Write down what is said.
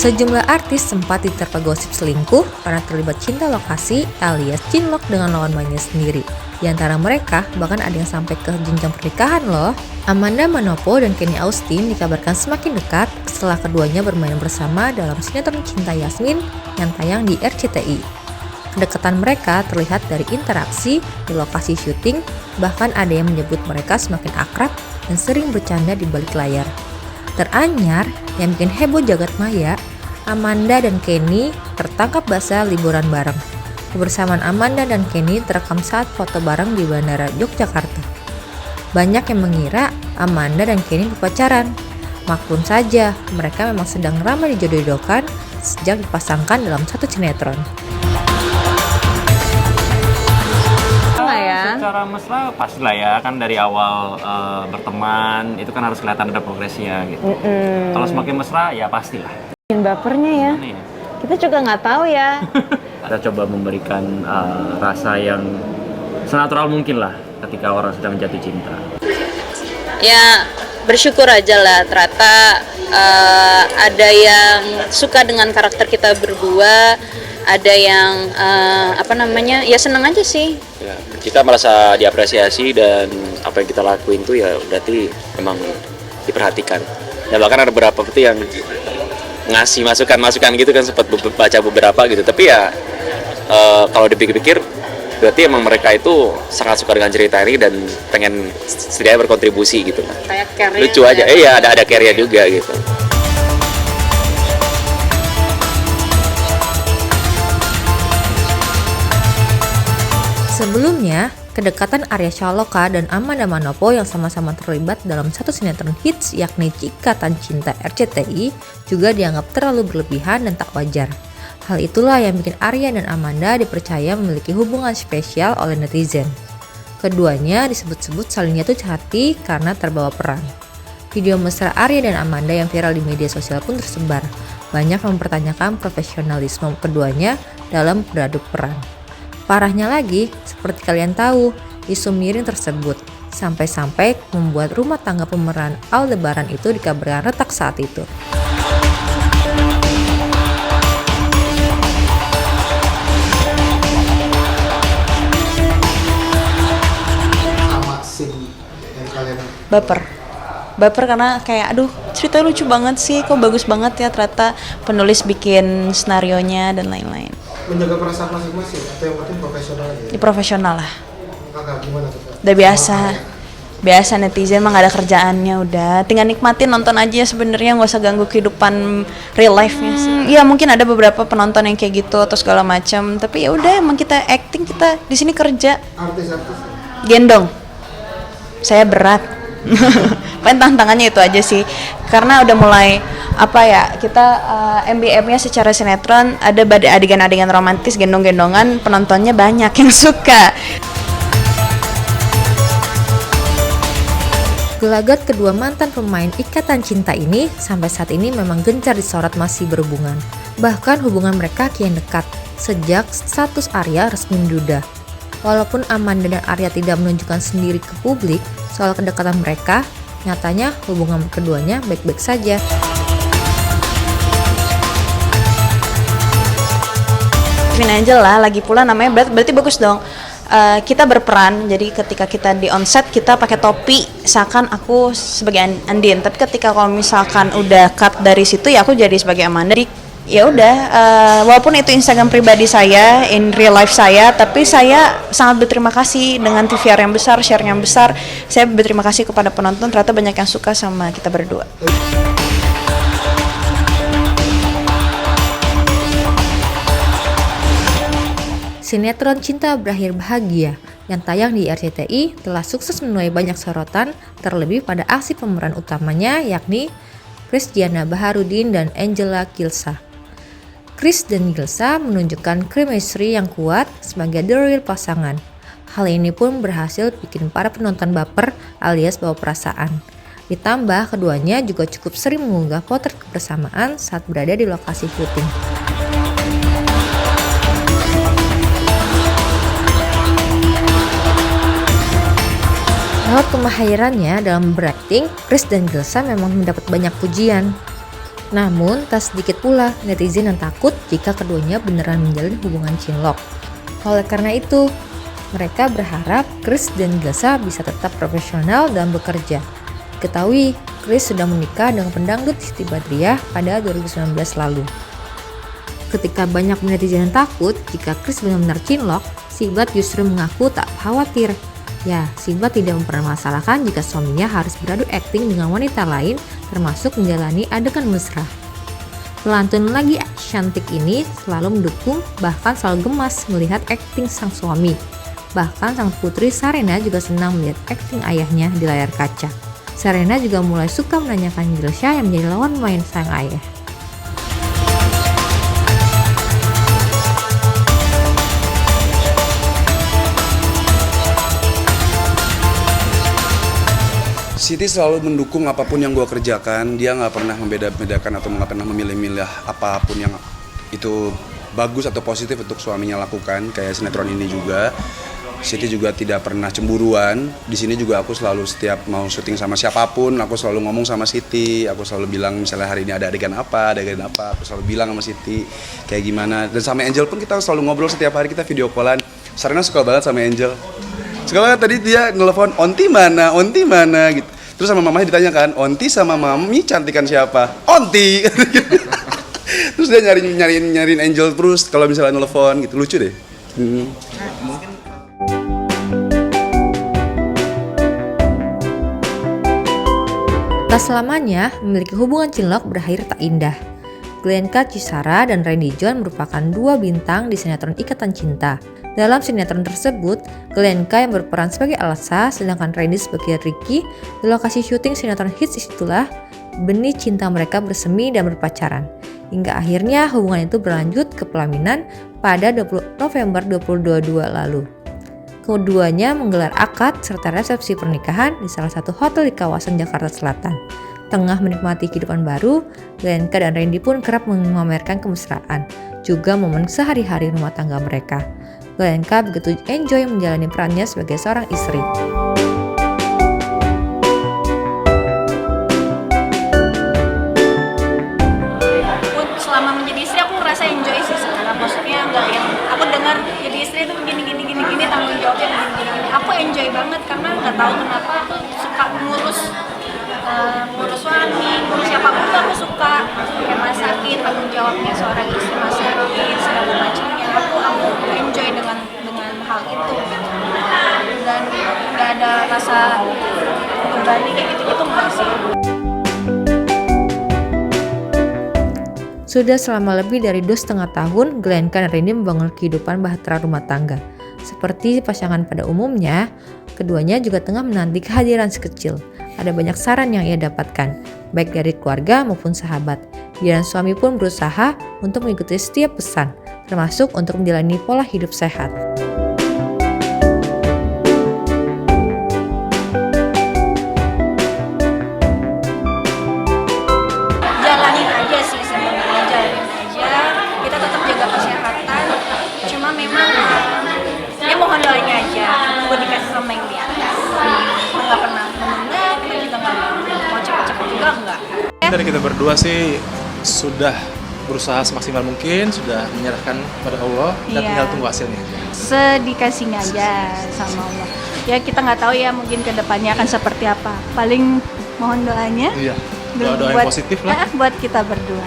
Sejumlah artis sempat diterpa gosip selingkuh karena terlibat cinta lokasi alias cinlok dengan lawan mainnya sendiri. Di antara mereka, bahkan ada yang sampai ke jenjang pernikahan loh. Amanda Manopo dan Kenny Austin dikabarkan semakin dekat setelah keduanya bermain bersama dalam sinetron Cinta Yasmin yang tayang di RCTI. Kedekatan mereka terlihat dari interaksi di lokasi syuting, bahkan ada yang menyebut mereka semakin akrab dan sering bercanda di balik layar. Teranyar yang bikin heboh jagat maya, Amanda dan Kenny tertangkap basah liburan bareng. Kebersamaan Amanda dan Kenny terekam saat foto bareng di Bandara Yogyakarta. Banyak yang mengira Amanda dan Kenny berpacaran. Maklum saja, mereka memang sedang ramai dijodoh-jodohkan sejak dipasangkan dalam satu sinetron. Secara mesra pastilah ya, kan dari awal berteman itu kan harus kelihatan ada progresnya gitu. Kalau semakin mesra ya pastilah. Bapernya ya. Kita juga nggak tahu ya. Kita coba memberikan rasa yang senatural mungkin lah ketika orang sedang jatuh cinta. Ya bersyukur aja lah, ternyata ada yang suka dengan karakter kita berdua, ada yang ya seneng aja sih. Ya, kita merasa diapresiasi dan apa yang kita lakuin tuh ya berarti memang diperhatikan. Dan bahkan ada beberapa itu yang ngasih masukan gitu kan, sempat baca beberapa gitu, tapi ya kalau dipikir-pikir berarti emang mereka itu sangat suka dengan cerita ini dan pengen setidaknya berkontribusi gitu. Kayak care-nya lucu aja, iya ada care-nya juga gitu. Sebelumnya, kedekatan Arya Shaloka dan Amanda Manopo yang sama-sama terlibat dalam satu sinetron hits yakni Ikatan Cinta RCTI juga dianggap terlalu berlebihan dan tak wajar. Hal itulah yang bikin Arya dan Amanda dipercaya memiliki hubungan spesial oleh netizen. Keduanya disebut-sebut saling jatuh hati karena terbawa peran. Video mesra Arya dan Amanda yang viral di media sosial pun tersebar. Banyak mempertanyakan profesionalisme keduanya dalam beradu peran. Parahnya lagi, seperti kalian tahu, isu miring tersebut sampai-sampai membuat rumah tangga pemeran Aldebaran itu dikabarkan retak saat itu. Sama scene yang kalian Baper karena kayak aduh ceritanya lucu banget sih, kok bagus banget ya ternyata penulis bikin skenarionya dan lain-lain. menjaga perasaan masing-masing atau yang penting profesional aja? Di profesional lah. Kakak gimana tuh Kak? Udah biasa netizen mah gak ada kerjaannya, udah tinggal nikmatin nonton aja sebenarnya, nggak usah ganggu kehidupan real life-nya sih. Ya mungkin ada beberapa penonton yang kayak gitu atau segala macam, tapi ya udah emang kita acting, kita di sini kerja. Artis-artis Gendong. Saya berat. Paling tantangannya itu aja sih. Karena udah mulai kita MBM-nya secara sinetron ada adegan-adegan romantis, gendong-gendongan, penontonnya banyak yang suka. Gelagat kedua mantan pemain Ikatan Cinta ini sampai saat ini memang gencar disorot masih berhubungan. Bahkan hubungan mereka kian dekat sejak status Arya resmi menduda. Walaupun Amanda dan Arya tidak menunjukkan sendiri ke publik soal kedekatan mereka, nyatanya hubungan keduanya baik-baik saja. Vin Angel lah, lagi pula namanya berarti bagus dong. Kita berperan, jadi ketika kita di onset kita pakai topi seakan aku sebagai Andin, tapi ketika kalau misalkan udah cut dari situ ya aku jadi sebagai Amanda. Ya udah, walaupun itu Instagram pribadi saya, in real life saya, tapi saya sangat berterima kasih dengan TVR yang besar, share yang besar. Saya berterima kasih kepada penonton, ternyata banyak yang suka sama kita berdua. Sinetron Cinta Berakhir Bahagia yang tayang di RCTI telah sukses menuai banyak sorotan, terlebih pada aksi pemeran utamanya yakni Christiana Baharudin dan Angela Gilsa. Chris dan Gilsa menunjukkan chemistry yang kuat sebagai the real pasangan. Hal ini pun berhasil bikin para penonton baper alias bawa perasaan. Ditambah keduanya juga cukup sering mengunggah potret kebersamaan saat berada di lokasi syuting. Lewat kemahirannya dalam berakting, Kris dan Gilsa memang mendapat banyak pujian. Namun, tak sedikit pula netizen yang takut jika keduanya beneran menjalin hubungan cinlok. Oleh karena itu, mereka berharap Kris dan Gilsa bisa tetap profesional dalam bekerja. Ketahui, Kris sudah menikah dengan pendangdut Siti Badriah pada 2019 lalu. Ketika banyak netizen yang takut jika Kris benar-benar cinlok, Sibat justru mengaku tak khawatir. Ya, Sibat tidak mempermasalahkan jika suaminya harus beradu akting dengan wanita lain, termasuk menjalani adegan mesra. Pelantun lagi cantik ini selalu mendukung, bahkan selalu gemas melihat akting sang suami. Bahkan sang putri Sarena juga senang melihat akting ayahnya di layar kaca. Sarena juga mulai suka menanyakan Gilsa yang menjadi lawan main sang ayah. Siti selalu mendukung apapun yang gue kerjakan. Dia nggak pernah membeda-bedakan atau nggak pernah memilih-milih apapun yang itu bagus atau positif untuk suaminya lakukan. Kayak sinetron ini juga, Siti juga tidak pernah cemburuan. Di sini juga aku selalu setiap mau syuting sama siapapun, aku selalu ngomong sama Siti. Aku selalu bilang misalnya hari ini ada adegan apa, aku selalu bilang sama Siti kayak gimana. Dan sama Angel pun kita selalu ngobrol setiap hari, kita video callan. Sarena suka banget sama Angel. Suka banget, tadi dia nelfon, Onti mana gitu. Terus sama mamanya ditanyakan, Onti sama Mami cantikan siapa? Onti. Terus dia nyariin Angel terus kalau misalnya nelfon gitu, lucu deh. Tak selamanya memiliki hubungan cinlok berakhir tak indah. Glenka Cisara dan Randy John merupakan dua bintang di sinetron Ikatan Cinta. Dalam sinetron tersebut, Glenka yang berperan sebagai Elsa, sedangkan Randy sebagai Ricky. Di lokasi syuting sinetron hits itulah benih cinta mereka bersemi dan berpacaran. Hingga akhirnya hubungan itu berlanjut ke pelaminan pada 20 November 2022 lalu. Keduanya menggelar akad serta resepsi pernikahan di salah satu hotel di kawasan Jakarta Selatan. Tengah menikmati kehidupan baru, Glenka dan Randy pun kerap memamerkan kemesraan, juga momen sehari-hari rumah tangga mereka. Glenka begitu enjoy menjalani perannya sebagai seorang istri. Selama menjadi istri aku ngerasa enjoy sih sekarang. Maksudnya nggak yang aku dengar jadi istri itu gini tanggung jawabnya begini. Aku enjoy banget karena nggak tahu kenapa aku suka ngurus suami, ngurus siapapun tuh aku suka. Kayak masakin, tanggung jawabnya seorang istri, masakin segala macamnya. Aku enjoy dengan hal itu. Dan nggak ada rasa berbani kayak gitu nggak sih. Sudah selama lebih dari 2,5 tahun, Glenka dan Randy membangun kehidupan bahtera rumah tangga. Seperti pasangan pada umumnya, keduanya juga tengah menanti kehadiran si kecil. Ada banyak saran yang ia dapatkan, baik dari keluarga maupun sahabat. Dia dan suami pun berusaha untuk mengikuti setiap pesan, termasuk untuk menjalani pola hidup sehat. Jalanin aja sih sebenarnya, jalanin aja. Kita tetap jaga kesehatan. Cuma memang ya mohon doanya aja buat dikasih sama yang di atas. Nggak pernah menunda, kita juga nggak mau cepet-cepet juga enggak. Dari kita berdua sih sudah berusaha semaksimal mungkin, sudah menyerahkan pada Allah dan tinggal tunggu hasilnya. Sedikasihnya aja sama Allah. Ya kita nggak tahu ya mungkin kedepannya akan seperti apa. Paling mohon doanya. Iya. Doa-doa yang positif lah. Buat kita berdua.